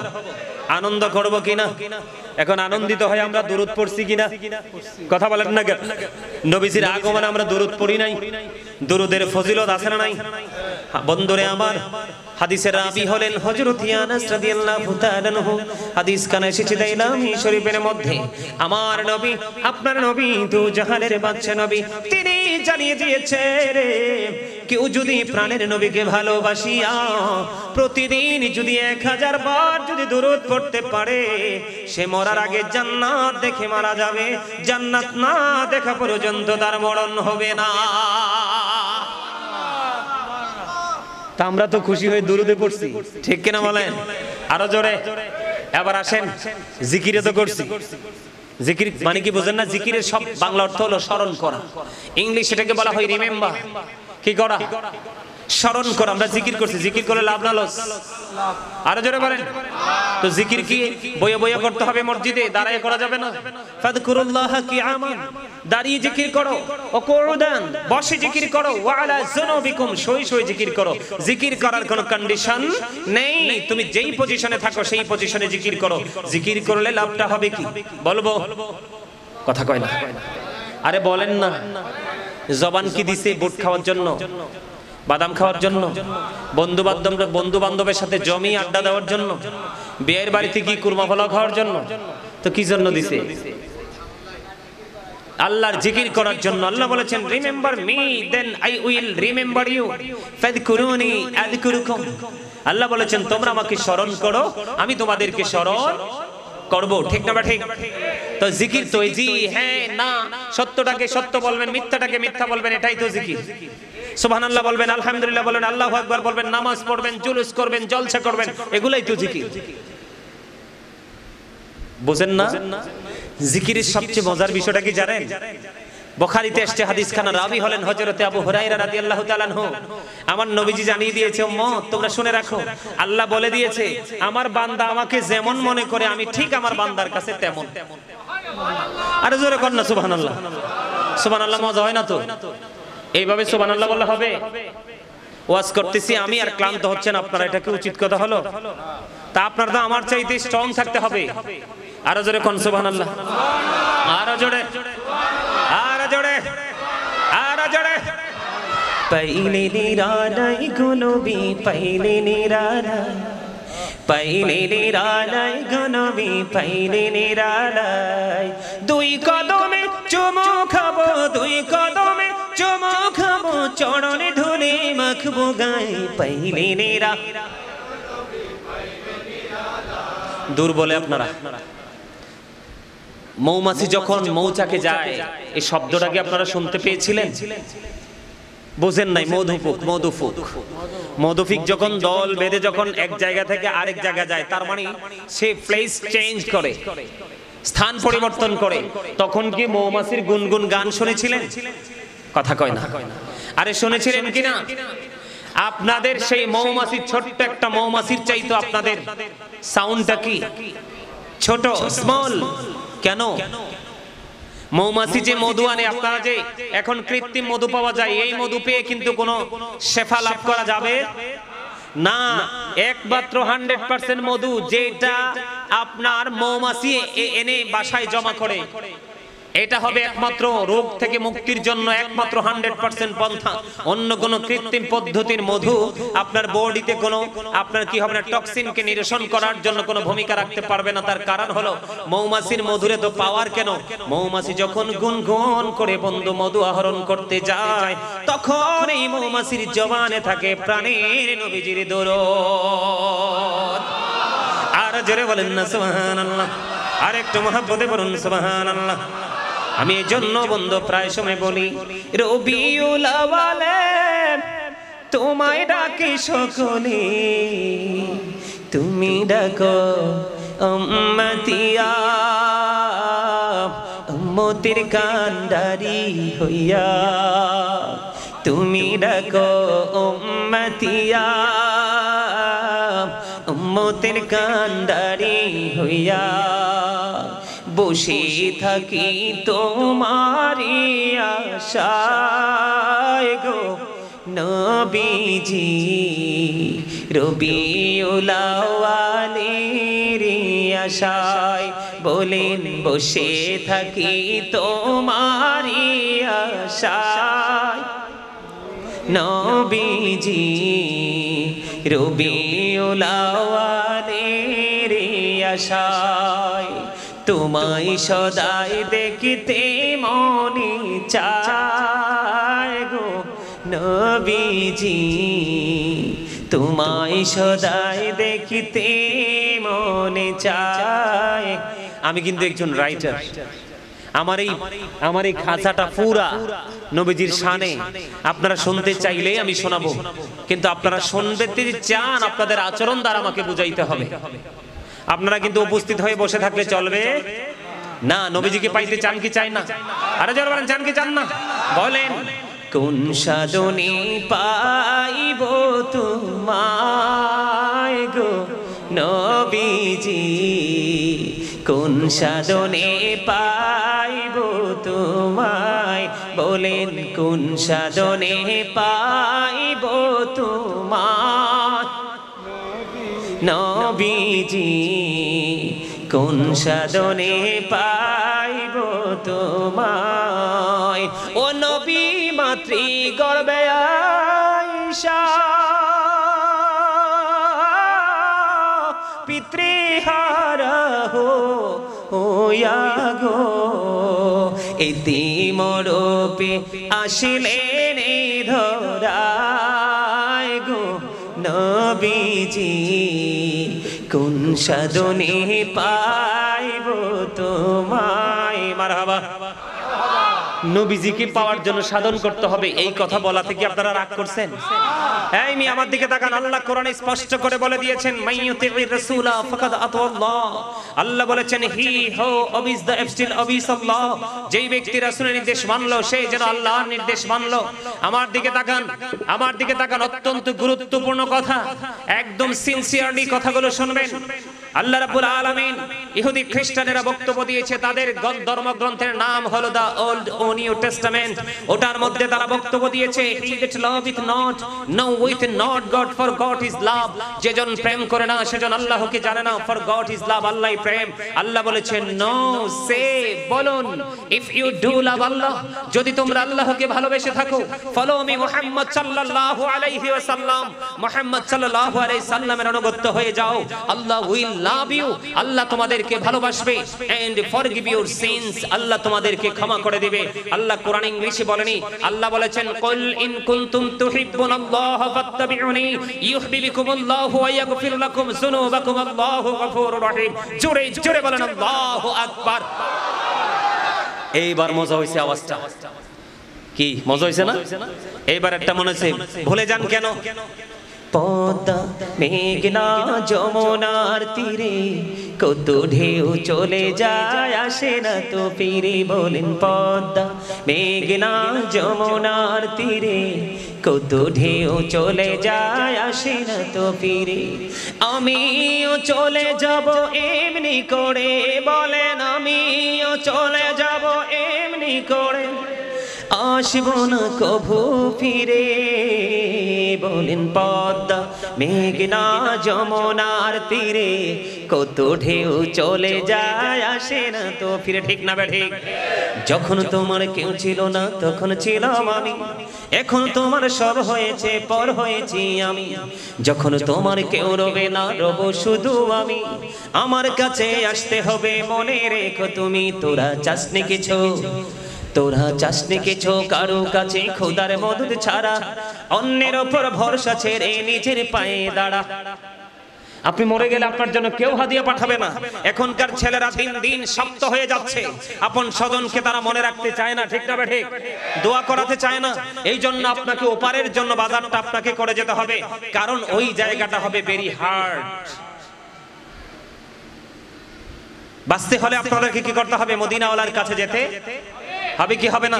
A: আনন্দ করব কিনা? এখন আনন্দিত হয় আমরা দুরূদ পড়ছি কিনা? কথা বলেন না কেন? নবীজির আগমনে আমরা দুরূদ পড়ি নাই? দুরূদের ফজিলত আছে না নাই? বন্ধুরে আমার, হাদিসের রাবি হলেন হযরত আনাস রাদিয়াল্লাহু তাআলা আনহু। হাদিস কানে এসেছে দাইলামি শরীফের মধ্যে, আমার নবী, আপনার নবী, দু জাহানের বাদশা নবী, তিনি জানিয়ে দিয়েছে রে, কেউ যদি প্রাণের নবীকে ভালোবাসিয়া প্রতিদিন যদি 1000 বার যদি দুরূদ পড়তে পারে, সে মরার আগে জান্নাত দেখে মারা যাবে। জান্নাত না দেখা পর্যন্ত তার মরণ হবে না। তা আমরা তো খুশি হয়ে দুরূদে পড়ছি, ঠিক কিনা বলেন? আরো জোরে। এবার আসেন, জিকিরে তো করছি। জিকির মানে কি বুঝেন না? জিকিরের সব বাংলা অর্থ হলো স্মরণ করা। ইংলিশ এটাকে বলা হয় রিমেম্বার। কি করা? স্মরণ করা। আমরা জিকির করছি, জিকির করে লাভ না লস? আরো জোরে বলেন। তো জিকির কি বইয়ে বইয়ে করতে হবে মসজিদে? দাঁড়ায় করা যাবে না? ফাযকুরুল্লাহ কিয়ামান, দাঁড়িয়ে জিকির করো। ও কুউদান, বসে জিকির করো। ওয়া আলা যুনুবিকুম, শুয়ে শুয়ে জিকির করো। জিকির করার কোনো কন্ডিশন নেই, তুমি যেই পজিশনে থাকো সেই পজিশনে জিকির করো। জিকির করলে লাভটা হবে কি বলবো? কথা কয় না? আরে বলেন না। জবান কি দিছে? বুট খাওয়ার জন্য, বাদাম খাওয়ার জন্য, বন্ধু বান্ধবের সাথে জমি আড্ডা দেওয়ার জন্য, বিয়ের বাড়িতে কি কুরমা পোলাও খাওয়ার জন্য? তো কি জন্য দিছে? আল্লাহর জিকির করার জন্য। আল্লাহ বলেছেন, remember me then I will remember you, ফাযকুরুনি আযকুরুকুম। আল্লাহ বলেছেন, তোমরা আমাকে স্মরণ করো, আমি তোমাদেরকে স্মরণ করব। ঠিক না ঠিক? তো জিকির তো জি হ্যাঁ না, সত্যটাকে সত্য বলবেন, মিথ্যাটাকে মিথ্যা বলবেন, এটাই তো জিকির। সুবহানাল্লাহ বলবেন, আলহামদুলিল্লাহ বলবেন, আল্লাহু আকবার বলবেন, নামাজ পড়বেন, জুলুস করবেন, জলসা করবেন, এগুলাই তো জিকির। বুঝেন না? জিকিরের সবচেয়ে মজার বিষয়টা কি জানেন? বুখারীতে এসেছে হাদিস খানা, রাবি হলেন হযরতে আবু হুরায়রা রাদিয়াল্লাহু তাআলা আনহু। আমার নবীজি জানিয়ে দিয়েছে, উম্মত তোমরা শুনে রাখো, আল্লাহ বলে দিয়েছে, আমার বান্দা আমাকে যেমন মনে করে আমি ঠিক আমার বান্দার কাছে তেমন। আরে জোরে কর না সুবহানাল্লাহ। সুবহানাল্লাহ মজা হয় না তো? এইভাবে সুবহানাল্লাহ বললে হবে? ওয়াজ করতেছি আমি আর ক্লান্ত হচ্ছেন আপনারা, এটা কি উচিত কথা হলো? তা আপনার তো আমার চাইতে স্ট্রং থাকতে হবে। আরো জোরে কোন সুবহানাল্লাহ, আরো জোরে, আরো জোরে, আরো জোরে। পাইলে নিরালাই গুনবি, পাইলে নিরালাই, পাইলে নিরালাই গুনবি, পাইলে নিরালাই। দুই কদমে চুমু খাবো, দুই কদমে চুমু খাবো, চরণে ধুলে মাখবো গায়ে, পাইলে নিরা। দূর বলে আপনারা মৌমাছি যখন মৌচাকে যায় এই শব্দটা কি আপনারা শুনতে পেয়েছিলেন? বোঝেন নাই? মধুপুক, মধুফুক, মধুফিক যখন দল বেঁধে যখন এক জায়গা থেকে আরেক জায়গা যায়, তার মানে সে প্লেস চেঞ্জ করে, স্থান পরিবর্তন করে। তখন কি মৌমাছির গুনগুন গান শুনেছিলেন? কথা কয় না। আরে শুনেছিলেন কিনা? আপনাদের সেই মৌমাছির, ছোট্ট একটা মৌমাছির চাইতো আপনাদের সাউন্ডটা কি ছোট, স্মল। কেন? মৌমাছি যে মধু আনে, আপনারা যে এখন কৃত্রিম মধু পাওয়া যায়, এই মধু পেয়ে কিন্তু কোনো শেফা লাভ করা যাবে না। একমাত্র 100% মধু যেটা আপনার মৌমাছি এনে বাসায় জমা করে, এটা হবে একমাত্র রোগ থেকে মুক্তির জন্য একমাত্র 100% পন্থা। অন্য কোন কৃত্রিম পদ্ধতির মধু আপনার বডিতে কোনো আপনার কি হবে না, টক্সিনকে নিরসন করার জন্য কোনো ভূমিকা রাখতে পারবে না। তার কারণ হলো মৌমাছির মধুরে তো পাওয়ার কেন? মৌমাছি যখন গুনগুন করে বন্ধু মধু আহরণ করতে যায়, তখন এই মৌমাছির জবানে থাকে প্রাণের নবীজির দরুদ। আর জোরে বলেন না সুবহানাল্লাহ, আর একটু মহব্বতে বলুন সুবহানাল্লাহ। আমি এই জন্য বন্ধু প্রায় সময় বলি, রবিউল আউয়ালে তোমায় ডাকে সকলে, তুমি ডাকো উম্মতিয়া, উম্মতের কান্ডারি হইয়া, তুমি ডাকো উম্মতিয়া, উম্মতের কান্ডারি হইয়া। বসে থাকি তোমারি আশায় গো নবীজি, রবিউল আউয়ালের আশায়। বলেন বসে থাকি তোমারি আশায় নবীজি, রবিউল আউয়ালের আশায়। তোমায় সদাই দেখিতে মনে চায় গো নবীজি, তোমায় সদাই দেখিতে মনে চায়। আমি কিন্তু একজন রাইটার, আমার এই খাঁচাটা পুরা নবীজির শানে। আপনারা শুনতে চাইলে আমি শোনাবো, কিন্তু আপনারা শুনতে যদি চান আপনাদের আচরণ দ্বারা আমাকে বুঝাইতে হবে। আপনারা কিন্তু উপস্থিত হয়ে বসে থাকলে চলবে না। নবীজিকে পাইতে চান কি চাই না? আরে জোরে বলেন, চান কি চান না? বলেন, কোন সাধনে পাইব তোমায় গো নবীজি, কোন সাধনে পাইব তোমায়। বলেন কোন সাধনে পাইব তোমায় নবীজি, কোন সাধনে পাইব তোমায়। ও নবী মাতৃ গর্ভে আইসা পিতৃহারা হইয়া গো, এতিমরূপে আসিলেন ধরায় গো নবীজি, কোন সাধনে পাইব তোমায়। মারহাবা। নবীজিকে পাওয়ার জন্য সাধন করতে হবে, এই কথা বলা থেকে আপনারা রাগ করছেন? এই মি আমার দিকে তাকান। আল্লাহ কোরআনে স্পষ্ট করে বলে দিয়েছেন, মাইয়ুতির রাসূলা ফাকাদ আতাল্লাহ। আল্লাহ বলেছেন, হি হু ওবিস দ্য এবস্টিল ওবিস আল্লাহ। যেই ব্যক্তি রাসূলের নির্দেশ মানলো সে যেন আল্লাহর নির্দেশ মানলো। আমার দিকে তাকান, আমার দিকে তাকান। অত্যন্ত গুরুত্বপূর্ণ কথা, একদম সিনসিয়ারলি কথাগুলো শুনবেন। আল্লাহ রাব্বুল আলামিন ইহুদি খ্রিস্টানেরা বক্তব্য দিয়েছে, তাদের ধর্মগ্রন্থের নাম হলো দা ওল্ড ও নিউ টেস্টামেন্ট। ওটার মধ্যে তারা বক্তব্য দিয়েছে, he that loveth not know with not God, for God is love। যেজন প্রেম করে না সেজন আল্লাহকে জানে না, for God is love, আল্লাহই প্রেম। আল্লাহ বলেছেন, নো সে, বলুন, ইফ ইউ ডু লাভ আল্লাহ, যদি তোমরা আল্লাহকে ভালোবেসে থাকো, ফলো মি মুহাম্মদ সাল্লাল্লাহু আলাইহি ওয়াসাল্লাম, মুহাম্মদ সাল্লাল্লাহু আলাইহি সাল্লামের অনুগত হয়ে যাও, আল্লাহ উইল লাভ ইউ, আল্লাহ তোমাদেরকে ভালোবাসবে, এন্ড ফরগিভ ইউর সিনস, আল্লাহ তোমাদেরকে ক্ষমা করে দিবে। আল্লাহ কোরআন ইংলিশে বলেনি, আল্লাহ বলেছেন, কুল ইন কুনতুম তুহিব্বুনাল্লাহ ফাত্তাবিউনি ইউহিব্বুকুমুল্লাহু ওয়া ইয়াগফির লাকুম যুনুবাকুম, আল্লাহু গফুরুর রহিম। জোরে জোরে বলেন আল্লাহু আকবার। এইবার মজা হয়েছে, আওয়াজটা কি মজা হয়েছে না? এইবার একটা মনে হচ্ছে ভুলে যান কেন? পদ্মা মেঘনা যমুনার তীরে কত ঢেউ চলে যায় আসে না তো ফিরে। বলেন পদ্মা মেঘনা যমুনার তীরে কত ঢেউ চলে যায় আসে না তো ফিরে। আমিও চলে যাব এমনি করে, বলেন আমিও চলে যাব এমনি করে, আসবো না কভু ফিরে। বলেন পদ্মা মেঘনা যমুনার তীরে কত ঢেউ চলে যায় আসে না তো ফিরে। ঠিক না ঠিক? যখন তোমার কেউ ছিল না তখন ছিলাম আমি, এখন তোমার সব হয়েছে পর হয়েছি আমি। যখন তোমার কেউ রবে না রব শুধু আমি, আমার কাছে আসতে হবে মনে রেখো তুমি। তোরা চাসনি কিছু, তোরা চাসনি কিছু কারো কাছে খোদার মদদ ছাড়া, অন্যের ওপর ভরসা ছেড়ে নিজের পায়ে দাঁড়া। আপনি মরে গেলে আপনার জন্য কেউ হাদিয়া পাঠাবে না। এখনকার ছেলেরা দিন দিন শক্ত হয়ে যাচ্ছে, আপন স্বজনকে তারা মনে রাখতে চায় না। ঠিক না ঠিক? দোয়া করাতে চায় না। এই জন্য আপনাকে ওপারের জন্য বাজারটা আপনাকে করে যেতে হবে, কারণ ওই জায়গাটা হবে ভেরি হার্ড। বাঁচতে হলে আপনাদেরকে কি করতে হবে? মদিনাওয়ালার কাছে যেতে হবে কি হবে না?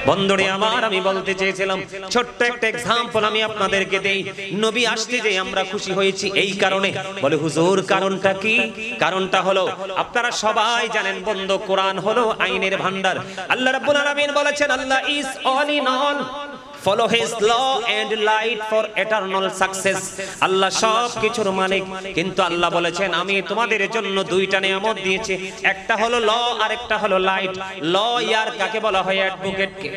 A: বন্ধুরে আমার, আমি বলতে চেয়েছিলাম ছোট্ট একটা এক্সাম্পল আমি আপনাদেরকে দেই। নবী আসতে যে আমরা খুশি হয়েছি এই কারণে। বলে হুজুর কারণটা কি? কারণটা হলো আপনারা সবাই জানেন বন্ধু, কোরআন হলো আইনের ভান্ডার। আল্লাহ রাব্বুল আলামিন বলেছেন Allah is all in all, follow his law and light for eternal success। আল্লাহ সব কিছুর মালিক, কিন্তু আল্লাহ বলেছেন আমি তোমাদের জন্য দুইটা নিয়ামত দিয়েছি, একটা হলো ল আর একটা হলো লাইট। ল ইয়ার কাকে বলা হয়? অ্যাডভোকেটকে,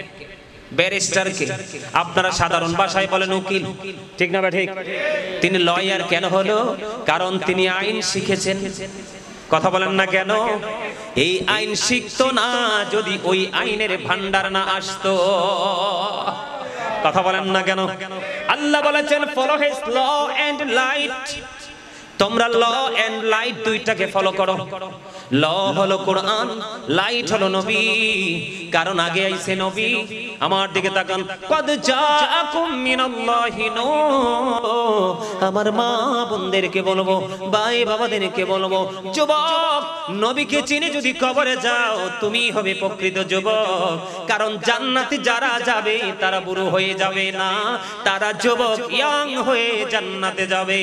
A: ব্যারিস্টারকে। আপনারা সাধারণ ভাষায় বলেন উকিল। ঠিক না ঠিক? তিনি লয়ার কেন হলো? কারণ তিনি আইন শিখেছেন। কথা বলেন না কেন? এই আইন শিখতো না যদি ওই আইনের ভান্ডার না আসতো। কথা বলেন না কেন? আল্লাহ বলেছেন follow his law and light. তোমরা ল এন্ড লাইট দুইটাকে ফলো করো। ল হলো কোরআন, লাইট হলো নবী। কারণ আগে আইছে নবী। আমার দিকে তাকান, কদ জাআকুম মিনাল্লাহি নূর। আমার মা বোনদেরকে বলবো, ভাই বাবাদেরকে বলবো, যুবক নবীকে চিনে যদি কবরে যাও তুমি হবে প্রকৃত যুবক। কারণ জান্নাতে যারা যাবে তারা বুড়ো হয়ে যাবে না, তারা যুবক ইয়াং হয়ে জান্নাতে যাবে।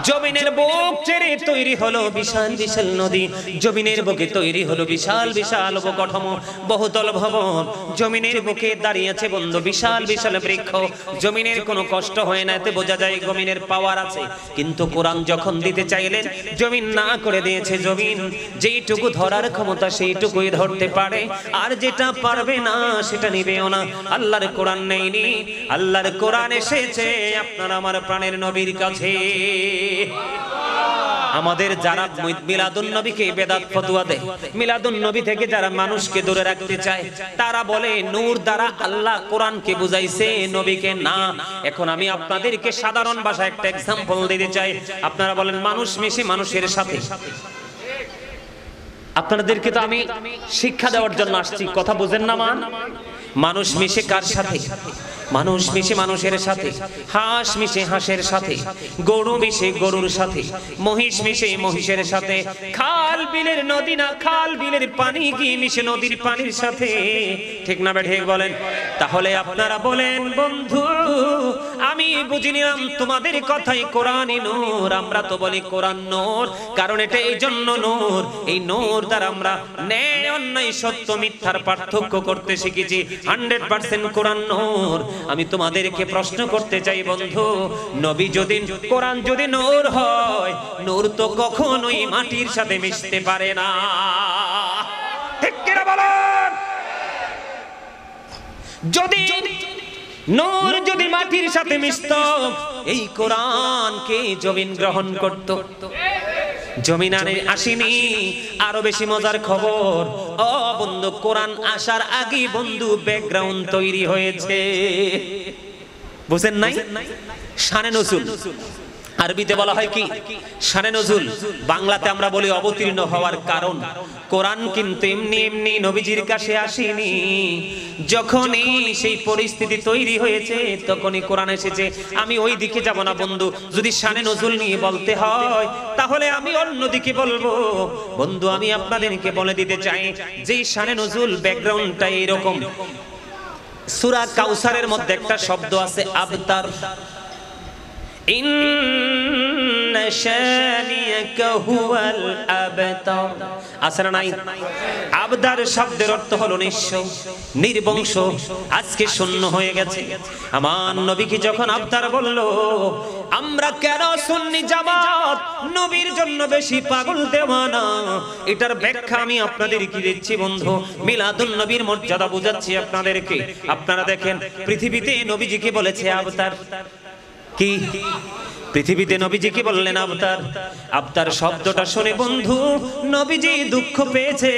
A: জমিনের বুক ছেড়ে তৈরি হলো বিশাল বিশাল নদী, জমিনের বুকে তৈরি হলো বিশাল বিশাল অবকাঠামো, বহুতল ভবন। জমিনের বুকে দাঁড়িয়ে আছে বন্ধু বিশাল বিশাল বৃক্ষ। জমিনের কোনো কষ্ট হয় না, এতে বোঝা যায় জমিনের পাওয়ার আছে। কিন্তু কোরআন যখন দিতে চাইলেন জমিন না করে দিয়েছে। জমিন যেইটুকু ধরার ক্ষমতা সেইটুকুই ধরতে পারে, আর যেটা পারবে না সেটা নিবেও না। আল্লাহর কোরআন নেইনি, আল্লাহর কোরআন এসেছে আপনার আমার প্রাণের নবীর কাছে। আমাদের যারা মিলাদুন নবীকে বেদাত ফতোয়া দেয়, মিলাদুন নবী থেকে যারা মানুষকে দূরে রাখতে চায়, তারা বলে নূর দ্বারা আল্লাহ কোরআনকে বুঝাইছে, নবীকে না। এখন আমি আপনাদেরকে সাধারণ ভাষায় একটা এক্সাম্পল দিতে চাই। আপনারা বলেন মানুষ মিশে মানুষের সাথে। আপনাদেরকে তো আমি শিক্ষা দেওয়ার জন্য আসছি, কথা বুঝেন না? মানুষ মিশে কার সাথে? মানুষ মিশে মানুষের সাথে, হাঁস মিশে হাঁসের সাথে, গরু মিশে গরুর সাথে, মহিষ মিশে মহিষের সাথে। খাল বিলের নদী না, খাল বিলের পানি কি মিশে নদীর পানির সাথে? ঠিক না ঠিক বলেন? তাহলে আপনারা বলেন বন্ধু আমি বুঝে নিলাম তোমাদের কথাই কোরআনই নূর। আমরা তো বলি কোরআন নূর, কারণ এটা এই জন্য নূর, এই নূর দ্বারা আমরা ন্যায় অন্যায় সত্য মিথ্যার পার্থক্য করতে শিখেছি। 100% কোরআন নূর। আমি তোমাদেরকে প্রশ্ন করতে চাই বন্ধু, নবী যদি কোরআন যদি নূর হয়, নূর তো কখনোই মাটির সাথে মিশতে পারে না। ঠিক কি না বলেন? যদি নূর যদি মাটির সাথে মিশতো, এই কোরআনকে জমিন গ্রহণ করত। জমিন আসেনি। আরো বেশি মজার খবর, ও বন্ধু কোরআন আসার আগে বন্ধু ব্যাকগ্রাউন্ড তৈরি হয়েছে। বুঝেন নাই? শানে নজুল আরবিতে বলা হয় কি শানে নজুল, বাংলাতে আমরা বলি অবতীর্ণ হওয়ার কারণ। কোরআন কিন্তু এমনি এমনি নবীজির কাছে আসেনি, যখনই সেই পরিস্থিতি তৈরি হয়েছে তখনই কোরআন এসেছে। আমি ওই দিকে যাব না বন্ধু, যদি শানে নজুল নিয়ে বলতে হয় তাহলে আমি অন্যদিকে বলবো। বন্ধু আমি আপনাদেরকে বলে দিতে চাই যে শানে নজুল ব্যাকগ্রাউন্ডটা এরকম। সূরা কাউসারের মধ্যে একটা শব্দ আছে আবতার, ইন্না শানিয়াকা হুয়াল আবতার, আছে না নাই? আবদার শব্দের অর্থ হলো নিঃস্ব, নির্বংশ। আজকে শূন্য হয়ে গেছে। আমার নবীকে যখন আবদার বলল, আমরা কেন সুন্নি জামাত নবীর জন্য বেশি পাগল দেওয়ানা, এটার ব্যাখ্যা আমি আপনাদেরকে দিচ্ছি বন্ধু। মিলাদুন নবীর মর্যাদা বুঝাচ্ছি আপনাদেরকে। আপনারা দেখেন পৃথিবীতে নবীজিকে বলেছে আবতার। কি পৃথিবীতে নবীজিকে বললেন আবতার? আবতার শব্দটা শুনে বন্ধু নবীজি দুঃখ পেয়েছে।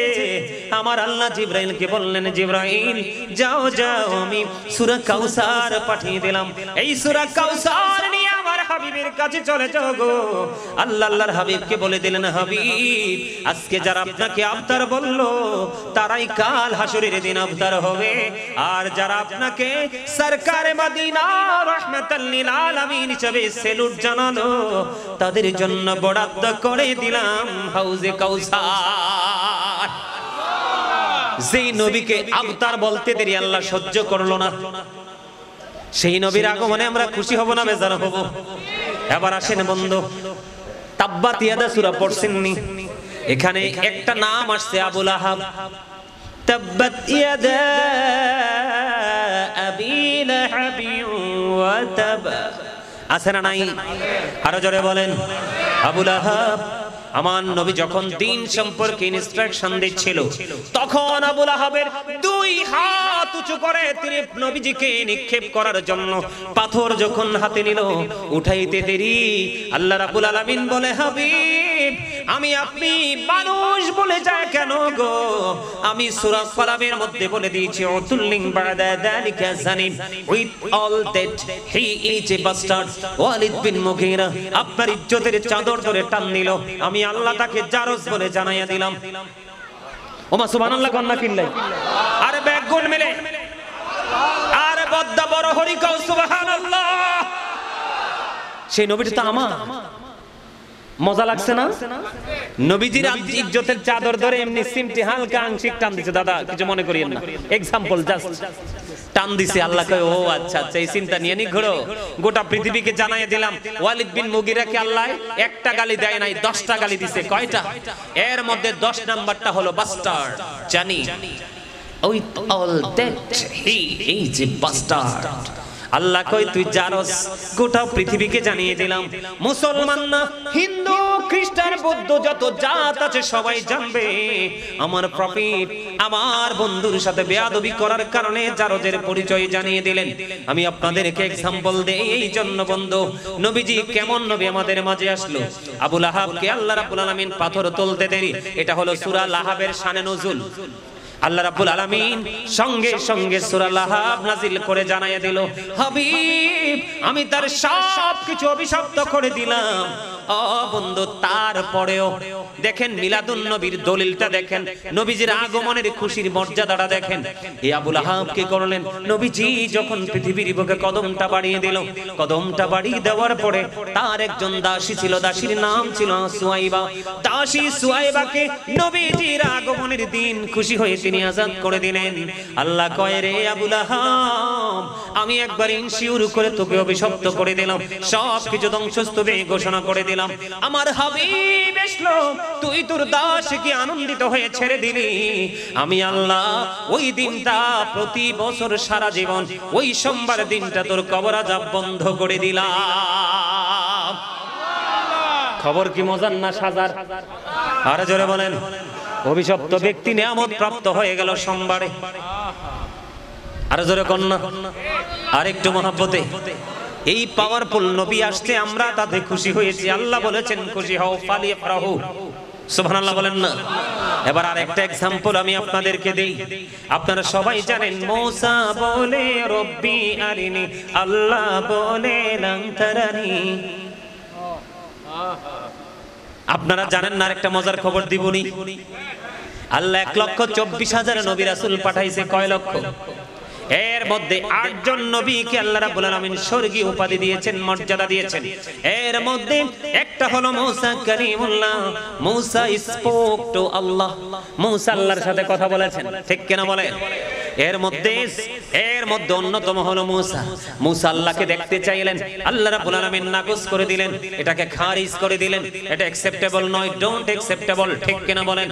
A: আমার আল্লাহ জিবরাইলকে বললেন, জিবরাইল যাও যাও, আমি সূরা কাউসার পাঠিয়ে দিলাম, এই সূরা কাউসার নিয়ে আমার হাবিবের কাছে চলে যাও গো। আল্লাহর হাবিবকে বলে দিলেন, হাবিব আজকে যারা আপনাকে আবতার বললো তারাই কাল হাসরের দিন আবতার হবে, আর যারা আপনাকে সরকারে মদিনা রাহমাতাল লিল আলামিন হিসেবে সেলুট জানালো তাদের জন্য বরাদ্দ করে দিলাম হাউজে কাউসার। যেই নবীকে আবতার বলতে দেরি আল্লাহ সহ্য করলো না, সেই নবীর আগমনে আমরা খুশি হব না বেজার হব? এবার আসেন বন্ধু, তাব্বাত ইয়াদা সূরা পড়ছেননি? এখানে একটা নাম আসছে আবু লাহাব। তাব্বাত ইয়াদা আবি লাহাব ওয়া তাব, আছে না নাই? আরো জোরে বলেন। আবু লাহাব, আমার নবী যখন দ্বীন সম্পর্কে ইনস্ট্রাকশন দিচ্ছিল তখন আবু লাহাবের দুই হাত উঁচু করে তিনি নবীজিকে নিক্ষেপ করার জন্য পাথর যখন হাতে নিল, উঠাইতে দেরি আল্লাহ রাব্বুল আলামিন বলে, হাবিব আমি আপনি মানুষ বলে যায় কেন গো? আমি সূরা কালামের মধ্যে বলে দিয়েছি, উতুল্লিং বাদা যালিকা জানিম, with all that he is a bastard. ওয়ালিদ বিন মুগীরা আপনার ইজ্জতের চাদর ধরে টান নিল, আমি আল্লাহ তাকে জারজ বলে জানাইয়া দিলাম। ওমা সুবহানাল্লাহ কন্না কিল্লাই, আরে ব্যাগুন মিলে আরে বদ্দা বড় হরি কও সুবহানাল্লাহ। সেই নবীটা তো আমার, মজা লাগছে না? নবীজির ইজ্জতের চাদর ধরে এমনি সিমটি হালকা আংশিক টান দিছে। দাদা কিছু মনে করিয়েন না, এক্সাম্পল জাস্ট টান দিছে। আল্লাহ কয়, ও আচ্ছা আচ্ছা, এই চিন্তা নিয়ে নি ঘোরো। গোটা পৃথিবীকে জানাইয়া দিলাম ওয়ালিদ বিন মুগীরাকে আল্লাহ একটা গালি দেয় নাই, 10টা গালি দিছে। কয়টা? এর মধ্যে 10 নাম্বারটা হলো বাস্টার্ড। জানি with all that he is a bastard. আল্লাহ কই তুই জারস, গোটা পৃথিবীকে জানিয়ে দিলাম। মুসলমান না, হিন্দু, খ্রিস্টান, বৌদ্ধ, যত জাত আছে সবাই জানবে আমার প্রফিট আমার বন্ধুর সাথে বেয়াদবি করার কারণে জারজের পরিচয় জানিয়ে দিলেন। আমি আপনাদেরকে এক্সাম্পল দেই এই জন্য বন্ধু, নবীজি কেমন নবী আমাদের মাঝে আসলো। আবু লাহাবকে আল্লাহ রাব্বুল আলামিন পাথর তুলতে দেরি, এটা হলো সূরা লাহাবের শানে নজুল। আল্লাহ রাব্বুল আলামিন সঙ্গে সঙ্গে সূরা লাহাব নাজিল করে জানাইয়া দিল, হাবিব আমি তার সব কিছু অভিশপ্ত করে দিলাম। ও বন্ধু, তারপরেও দেখেন মিলাদুন নবীর দলিলটা দেখেন, নবীজির আগমনের খুশির মর্যাদাটা দেখেন। এই আবু লাহাব কি করলেন? নবীজি যখন পৃথিবীর বুকে কদমটা বাড়িয়ে দিল, কদমটা বাড়িয়ে দেওয়ার পরে তার একজন দাসী ছিল, দাসীর নাম ছিল সুয়াইবা। দাসী সুয়াইবাকে নবীজির আগমনের দিন খুশি হয়ে তিনি আজাদ করে দিলেন। আল্লাহ কয়, রে আবু লাহাব আমি একবার ইনশিওর করে তোকে অভিশপ্ত করে দিলাম, সব কিছু ধ্বংসস্তূপে ঘোষণা করে দিলাম। আমার হাবিব এসলো, তুই তোর দাসকে আনন্দিত হয়ে ছেড়ে দিলি। আমি আল্লাহ ওই দিনটা প্রতি বছর সারা জীবন ওই সোমবার দিনটা তোর কবর আযাব বন্ধ করে দিলাম। খবর কি মজার না সাজার? আরে জোরে বলেন। অভিশপ্ত ব্যক্তি নিয়ামত প্রাপ্ত হয়ে গেল সোমবারে। আরে জোরে কন্যা, আর একটু মহব্বতে। এই পাওয়ারফুল নবী আসতে আমরা তাতে খুশি হয়েছি। আল্লাহ বলেছেন খুশি হও, ফালিয়াফরাহু। সুবহানাল্লাহ বলেন না? এবার আরেকটা এক্সাম্পল আমি আপনাদেরকে দেই। আপনারা সবাই জানেন মূসা বলে রব্বি আরিনি, আল্লাহ বলে লান তারানি। আপনারা জানেন না, একটা মজার খবর দিবনি। আল্লাহ 1,24,000 নবী রাসূল পাঠাইছে। কয় লক্ষ? এর মধ্যে 8 জন নবীকে আল্লাহ রাব্বুল আলামিন স্বর্গীয় উপাধি দিয়েছেন, মর্যাদা দিয়েছেন। এর মধ্যে একটা হলো মূসা কালিমুল্লাহ। মূসা স্পোক টু আল্লাহ। মূসা আল্লাহর সাথে কথা বলেছেন, ঠিক কিনা বলেন? এর মধ্যে অন্যতম হলো মূসা। মূসা আল্লাহকে দেখতে চাইলেন, আল্লাহ রাব্বুল আলামিন নাকচ করে দিলেন, এটাকে খারিজ করে দিলেন, এটা অ্যাকসেপ্টেবল নয়, ডোন্ট অ্যাকসেপ্টেবল, ঠিক কিনা বলেন?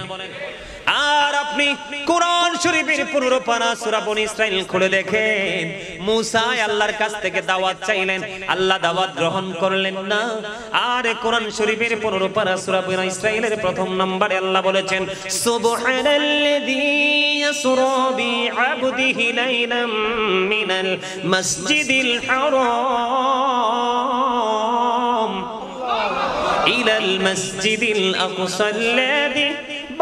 A: আর আপনি কোরআন শরীফের 15 পারা সূরা বনী ইসরাইল খুলে দেখেন, মূসা আল্লাহর কাছ থেকে দাওয়াত চাইলেন, আল্লাহ দাওয়াত গ্রহণ করলেন না। আর কোরআন শরীফের 15 পারা সূরা বনী ইসরাইলের প্রথম নম্বরে আল্লাহ বলেছেন, সুবহানাল্লাযী ইয়াসরা বিআবদিহি লাইলাম মিনাল মাসজিদিল হারাম ইলাল মাসজিদিল আকসাল্লাযী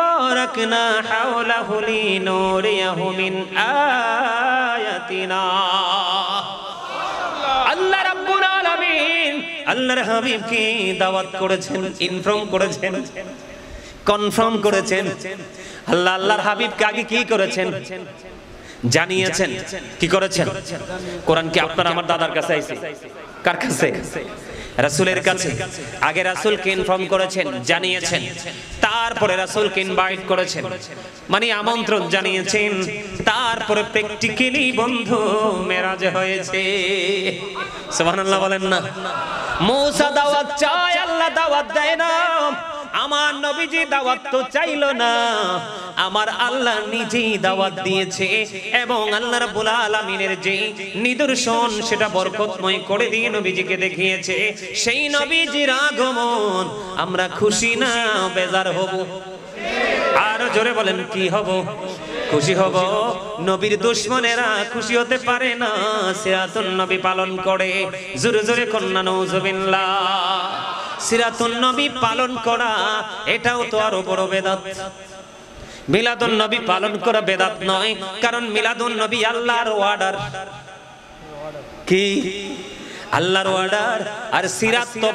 A: বারাকনা হাওলাহু লিনুরিয়াহু মিন আয়াতিনা। আল্লাহ রাব্বুল আলামিন আল্লাহর হাবিবকে দাওয়াত করেছেন, ইনফর্ম করেছেন, কনফার্ম করেছেন। আল্লাহ আল্লাহর হাবিবকে আগে কি করেছেন? জানিয়েছেন। কি করেছেন? কোরআন কি আপনার আমার দাদার কাছে আইছে? কার কাছে? রাসূলের কাছে। আগে রাসূলকে ইনফর্ম করেছেন, জানিয়েছেন, তারপরে রাসূলকে ইনভাইট করেছেন, মানে আমন্ত্রণ জানিয়েছেন, তারপরে প্র্যাকটিক্যালি বন্ধু মেরাজ হয়েছে। সুবহানাল্লাহ বলেন না? মূসা দাওয়াত চায়, আল্লাহ দাওয়াত দেয় না। আমার নবীজি দাওয়াত তো চাইলো না, আমার আল্লাহ নিজেই দাওয়াত দিয়েছে এবং আল্লাহ রাব্বুল আলামিনের যে নিদর্শন সেটা বরকতময় করে দিয়ে নবীজিকে দেখিয়েছে। সেই নবীজির আগমন আমরা খুশি না বেজার হব? আর জোরে বলেন, কি হব? খুশি হব। নবীর দুশমনেরা খুশি হতে পারে না, সিরাতুন নবী পালন করে। জোরে জোরে কন্যা নাউজুবিল্লাহ। সিরাতুন নবী পালন করা এটাও তো আরো বড় বেদাত। মিলাদুন নবী পালন করা বেদাত নয়, কারণ মিলাদুন নবী আল্লাহর অর্ডার। কি? আল্লাহর অর্ডার। আর সিরাত তো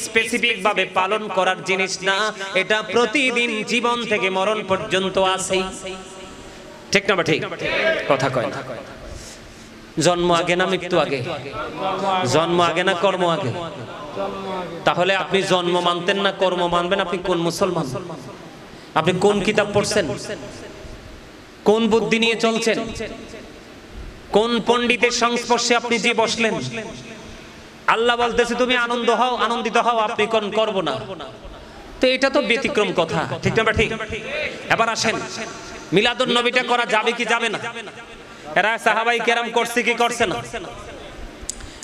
A: স্পেসিফিক ভাবে পালন করার জিনিস না, এটা প্রতিদিন জীবন থেকে মরণ পর্যন্ত আছেই। ঠিক না? ঠিক কথা কয় না। জন্ম আগে না মৃত্যু আগে? জন্ম আগে না কর্ম আগে? তাহলে আপনি জন্ম মানতেন না কর্ম মানবেন? আপনি কোন মুসলমান? আপনি কোন কিতাব পড়ছেন? কোন বুদ্ধি নিয়ে চলছেন? কোন পণ্ডিতের সংস্পর্শে আপনি যে বসলেন? আল্লাহ বলতেছে তুমি আনন্দ হও, আনন্দিত হও, আপনি কোন করব না। তো এটা তো ব্যতিক্রম কথা, ঠিক না? ঠিক। এবার আসেন, মিলাদুন নবীটা করা যাবে কি যাবে না? এরা সাহাবাই কেরাম করছে কি করছে না?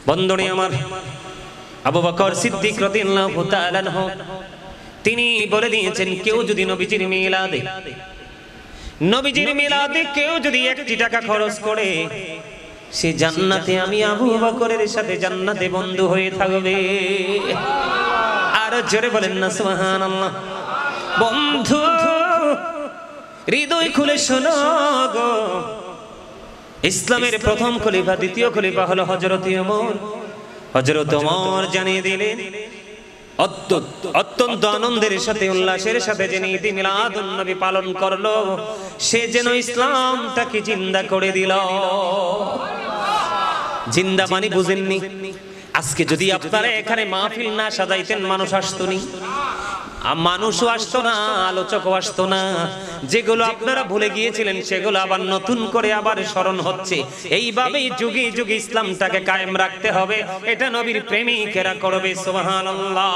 A: বন্ধুনি আমার, আবু বকর সিদ্দিক রাদিয়াল্লাহু তাআলা আনহু তিনি বলে দিয়েছেন, কেউ যদি নবীজির মিলাদে কেউ যদি 1 টাকা খরচ করে, সে জান্নাতে আমি আবু বকরের সাথে জান্নাতে বন্ধু হয়ে থাকবে। আর জোরে বলেন না সুবহানাল্লাহ। বন্ধু হৃদয় খুলে শোনো গো, ইসলামের প্রথম খলিফা, দ্বিতীয় খলিফা হলো হযরত ওমর। হযরত ওমর জানিয়ে দিলেন, অত্যন্ত আনন্দের সাথে উল্লাসের সাথে যিনি ঈদ মিলাদুন নবী পালন করলো, সে যেন ইসলামটাকে জিন্দা করে দিল। জিন্দা মানে বুঝেননি? আজকে যদি আপনারা এখানে মাহফিল না সাজাইতেন, মানুষ আসতো নি, মানুষও আসতো না, আলোচকও আসতো না। যেগুলো আপনারা ভুলে গিয়েছিলেন সেগুলো আবার নতুন করে আবার স্মরণ হচ্ছে। এইভাবেই যুগে যুগে ইসলামটাকে কায়েম রাখতে হবে, এটা নবীর প্রেমিকেরা করবে। সুবহানাল্লাহ।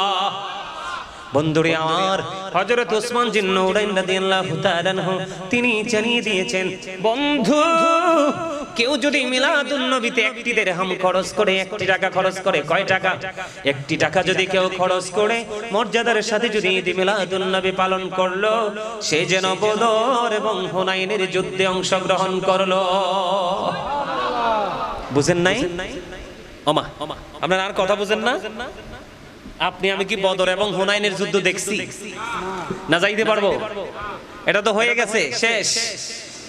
A: বন্ধুরে আমার, হযরত ওসমান জিন নূরাইন রাদিয়াল্লাহু তাআলা আনহু তিনি জানিয়ে দিয়েছেন, বন্ধু কেউ যদি মিলাদুন নবীতে 1 দিরহাম খরচ করে, 1 টাকা খরচ করে, কয় টাকা? 1 টাকা যদি কেউ খরচ করে মর্যাদার সাথে যদি ঈদ মিলাদুন নবী পালন করলো, সে যেন বদর এবং হুনাইনের যুদ্ধে অংশগ্রহণ করলো। বুঝেন নাই? ওমা, আপনারা আর কথা বুঝেন না? আপনি আমি কি বদর এবং হুনাইনের যুদ্ধ দেখছি না? যাইতে পারবো? এটা তো হয়ে গেছে, শেষ।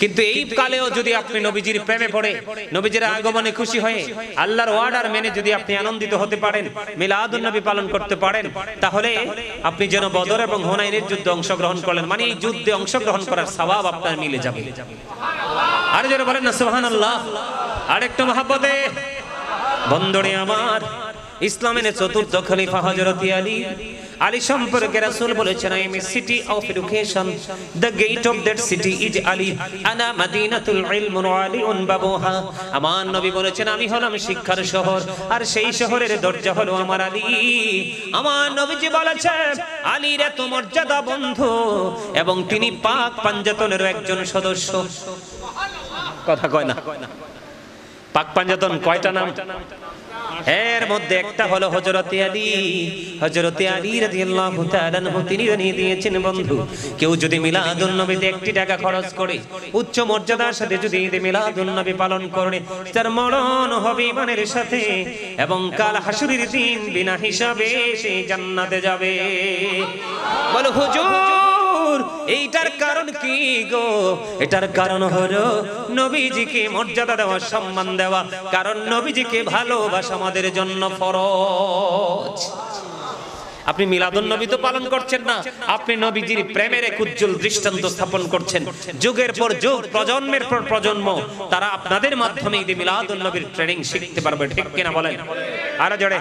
A: কিন্তু এই কালেও যদি আপনি নবীজির প্রেমে পড়ে, নবীজির আগমনে খুশি হয়ে, আল্লাহর অর্ডার মেনে যদি আপনি আনন্দিত হতে পারেন, মিলাদুন নবী পালন করতে পারেন, তাহলে আপনি যেন বদর এবং হুনাইনের যুদ্ধে অংশগ্রহণ করলেন, মানে এই যুদ্ধে অংশগ্রহণ করার সওয়াব আপনার মিলে যাবে। আর যারা বলেন না সুবহানাল্লাহ, আরেকটু মহব্বতে বন্ধুরে আমার, ইসলামের চতুর্থ খলিফা হযরত আলী সম্পর্কে রাসূল বলেছেন, I am a city of education, the gate of that city is Ali, আনা মাদিনাতুল ইলম ওয়া আলিউন বাবুহা। আমার নবী বলেছেন, আমি হলাম শিক্ষার শহর আর সেই শহরের দরজা হলো আমার আলী। আমার নবীজি বলেছেন, আলীর এত মর্যাদা বন্ধু, এবং তিনি পাক পাঞ্জাতনের একজন সদস্য। কথা কয় না, পাক পাঞ্জাতন কয়টা নাম? এর মধ্যে একটা হলো হযরতে আলী। হযরতে আলী রাদিয়াল্লাহু তাআলা আনহু তিনি জানিয়ে দিয়েছেন, বন্ধু, কেউ যদি মিলাদুন নবীতে 1 টাকা খরচ করে, উচ্চ মর্যাদার সাথে যদি ঈদে মিলাদুন নবী পালন করে, তার মরণ হবে ঈমানের সাথে, এবং কাল হাসরের দিন বিনা হিসাবে সে জান্নাতে যাবে। বলো হুজুর, এইটার কারণ কি গো? এটার কারণ হলো নবীজিকে মর্যাদা দেওয়া, সম্মান দেওয়া, কারণ নবীজিকে ভালোবাসা আমাদের জন্য ফরজ। আপনি মিলাদুন নবী তো পালন করছেন না, আপনি নবীজির প্রেমের এক উজ্জ্বল দৃষ্টান্ত স্থাপন করছেন। যুগের পর যুগ, প্রজন্মের পর প্রজন্ম তারা আপনাদের মাধ্যমে ঈদে মিলাদুন নবীর ট্রেনিং শিখতে পারবে। ঠিক কিনা বলেন? আরো জোরে।